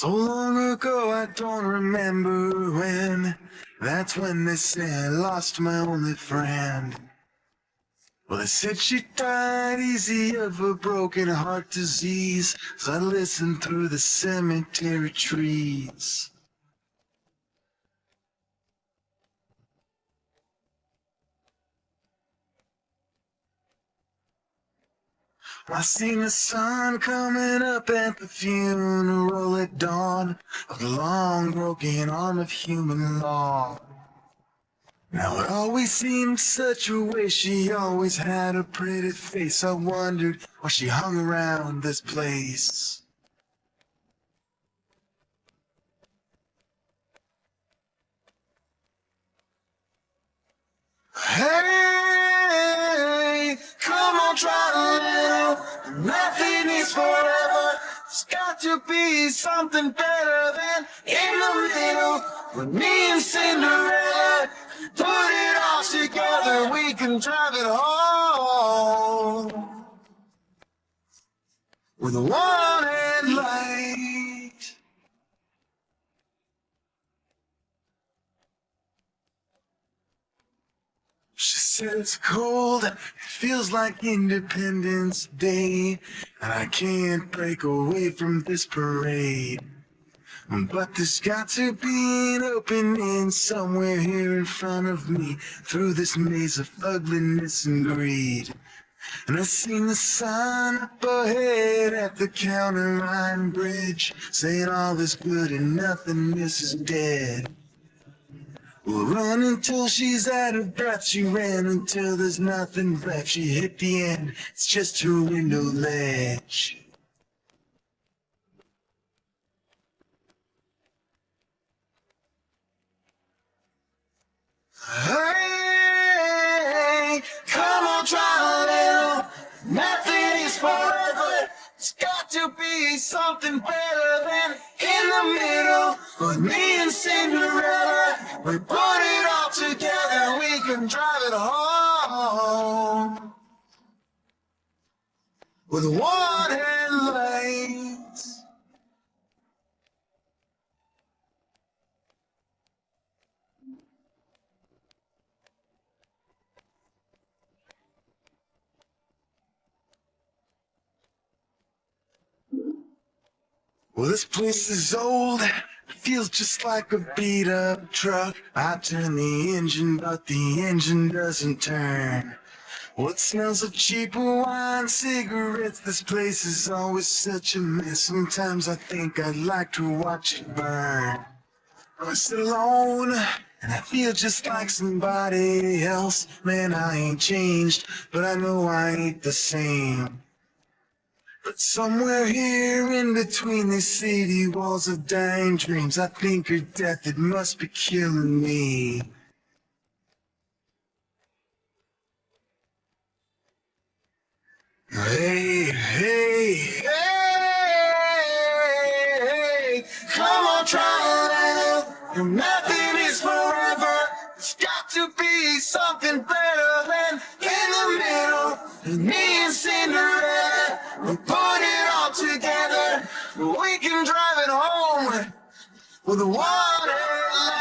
So long ago I don't remember when. That's when they say I lost my only friend. Well, they said she died easy of a broken heart disease, as I listened through the cemetery trees. I seen the sun coming up at the funeral at dawn of the long broken arm of human law. Now it always seemed such a waste, she always had a pretty face. I wondered why she hung around this place. Hey, come on, try a little. Nothing is forever. There's got to be something better than in the middle. With me and Cinderella, put it all together, we can drive it home with one headlight. She said it's cold, it feels like Independence Day, and I can't break away from this parade. But there's got to be an opening somewhere here in front of me, through this maze of ugliness and greed. And I seen the sign up ahead at the Counter Line Bridge, saying all is good and nothingness is dead. We'll run until she's out of breath. She ran until there's nothing left. She hit the end, it's just her window ledge. Hey, come on, try a little. Nothing is forever. It's got to be something better than in the middle. With me and Cinderella, we put it all together. We can drive it home with one headlight. Well, this place is old, it feels just like a beat-up truck. I turn the engine, but the engine doesn't turn. Well, it smells of cheap wine, cigarettes, this place is always such a mess. Sometimes I think I'd like to watch it burn. I'm still alone, and I feel just like somebody else. Man, I ain't changed, but I know I ain't the same. But somewhere here in between these city walls of dying dreams, I think her death, it must be killing me. Hey, hey, hey, come on, try a little. Nothing is forever. There's got to be something better than in the middle. And me and Cinderella, we put it all together. We can drive it home with one headlight.